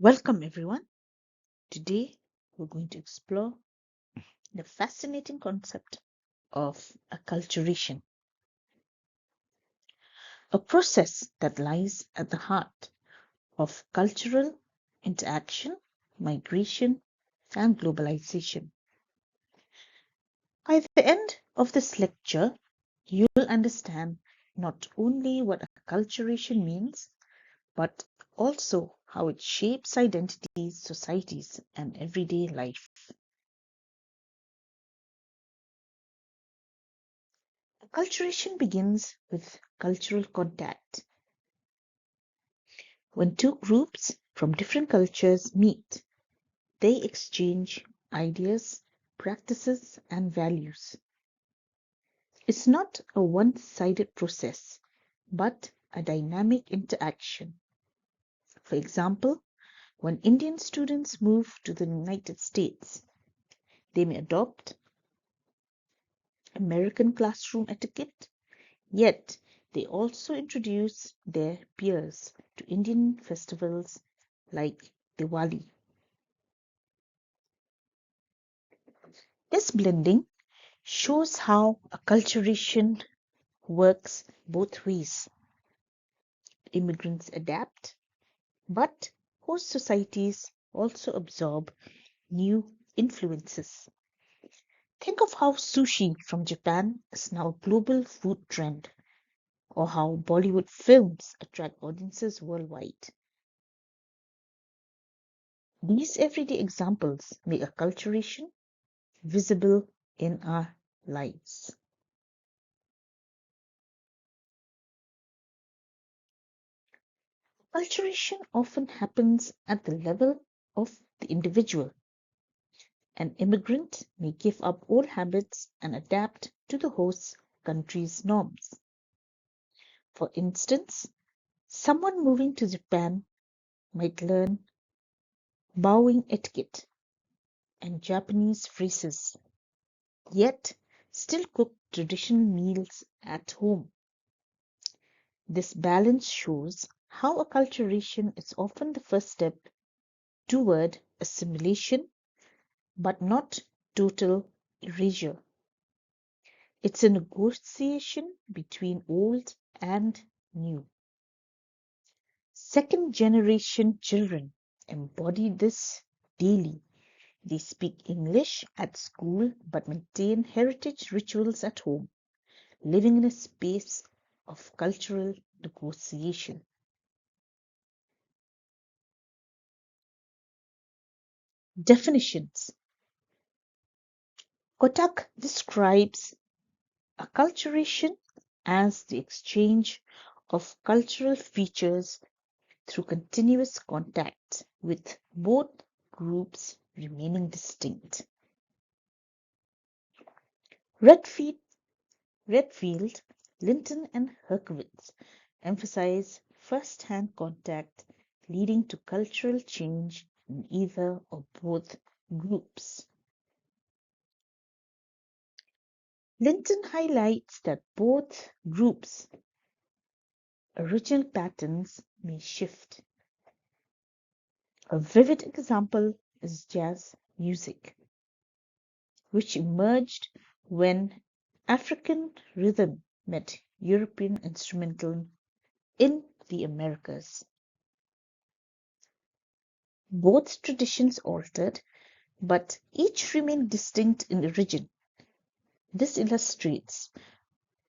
Welcome, everyone. Today, we're going to explore the fascinating concept of acculturation, a process that lies at the heart of cultural interaction, migration, and globalization. By the end of this lecture, you'll understand not only what acculturation means, but also how it shapes identities, societies, and everyday life. Acculturation begins with cultural contact. When two groups from different cultures meet, they exchange ideas, practices, and values. It's not a one-sided process, but a dynamic interaction. For example, when Indian students move to the United States, they may adopt American classroom etiquette, yet they also introduce their peers to Indian festivals like Diwali. This blending shows how acculturation works both ways. Immigrants adapt, but host societies also absorb new influences. Think of how sushi from Japan is now a global food trend, or how Bollywood films attract audiences worldwide. These everyday examples make acculturation visible in our lives. Acculturation often happens at the level of the individual. An immigrant may give up old habits and adapt to the host country's norms. For instance, someone moving to Japan might learn bowing etiquette and Japanese phrases, yet still cook traditional meals at home. This balance shows how acculturation is often the first step toward assimilation, but not total erasure. It's a negotiation between old and new. Second generation children embody this daily. They speak English at school but maintain heritage rituals at home, living in a space of cultural negotiation. Definitions. Kotak describes acculturation as the exchange of cultural features through continuous contact, with both groups remaining distinct. Redfield, Redfield, Linton, and Herkowitz emphasize first-hand contact leading to cultural change in either or both groups. Linton highlights that both groups' original patterns may shift. A vivid example is jazz music, which emerged when African rhythm met European instrumental in the Americas. Both traditions altered, but each remained distinct in origin. This illustrates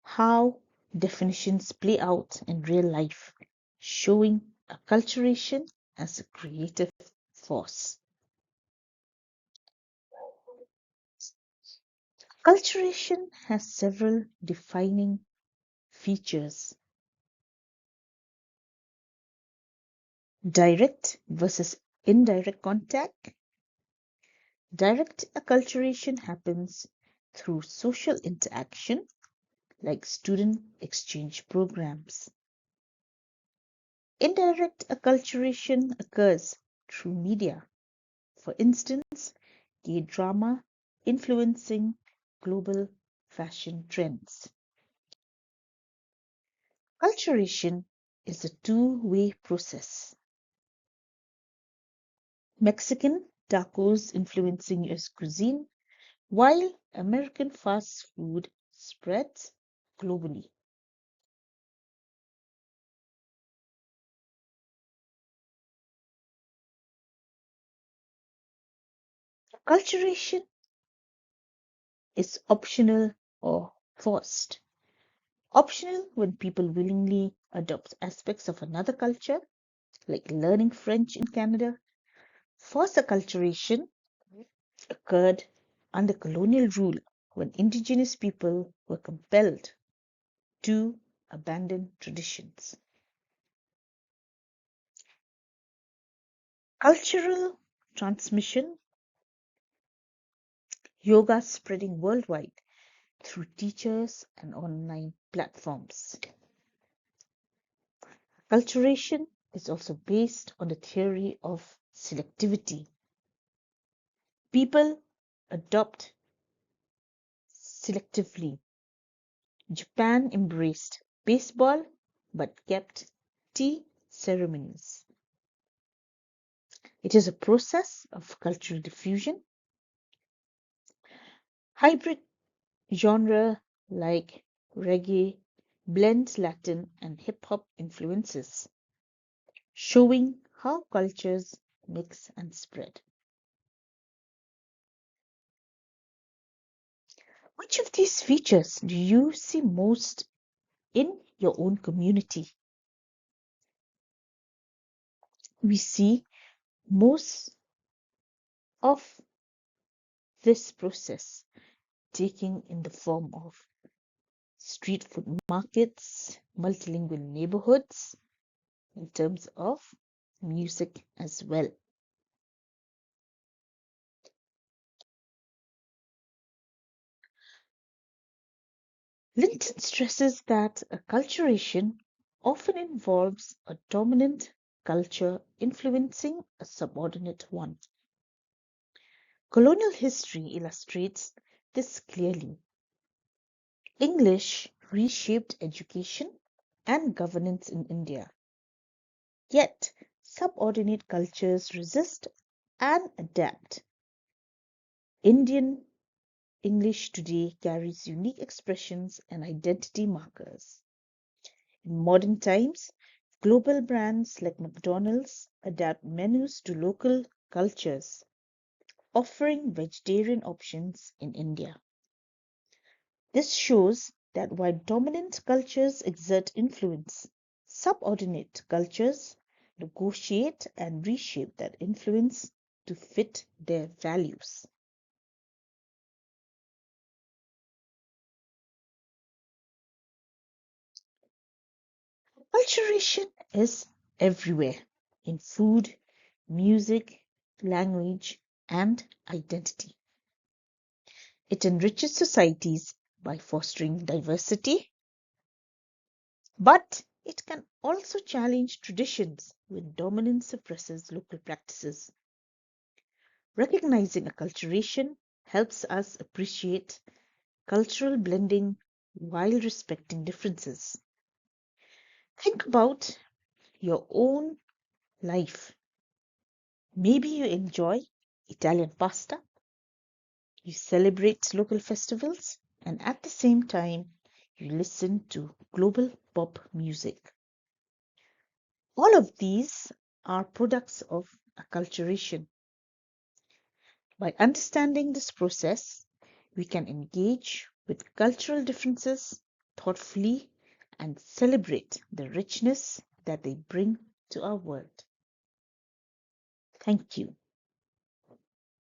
how definitions play out in real life, showing acculturation as a creative force. Acculturation has several defining features. Direct versus indirect contact. Direct acculturation happens through social interaction, like student exchange programs. Indirect acculturation occurs through media, for instance, gay drama influencing global fashion trends. Acculturation is a two-way process. Mexican tacos influencing US cuisine, while American fast food spreads globally. Acculturation is optional or forced. Optional when people willingly adopt aspects of another culture, like learning French in Canada. Forced acculturation occurred under colonial rule when indigenous people were compelled to abandon traditions. Cultural transmission, yoga spreading worldwide through teachers and online platforms. Acculturation is also based on the theory of selectivity. People adopt selectively. Japan embraced baseball but kept tea ceremonies. It is a process of cultural diffusion. Hybrid genre like reggae blends Latin and hip hop influences, showing how cultures mix and spread. Which of these features do you see most in your own community? We see most of this process taking in the form of street food markets, multilingual neighborhoods, in terms of music as well. Linton stresses that acculturation often involves a dominant culture influencing a subordinate one. Colonial history illustrates this clearly. English reshaped education and governance in India, yet subordinate cultures resist and adapt. Indian English today carries unique expressions and identity markers. In modern times, global brands like McDonald's adapt menus to local cultures, offering vegetarian options in India. This shows that while dominant cultures exert influence, subordinate cultures negotiate and reshape that influence to fit their values. Acculturation is everywhere in food, music, language, and identity. It enriches societies by fostering diversity, but it can also challenge traditions when dominance suppresses local practices. Recognizing acculturation helps us appreciate cultural blending while respecting differences. Think about your own life. Maybe you enjoy Italian pasta, you celebrate local festivals, and at the same time, you listen to global pop music. All of these are products of acculturation. By understanding this process, we can engage with cultural differences thoughtfully and celebrate the richness that they bring to our world. Thank you.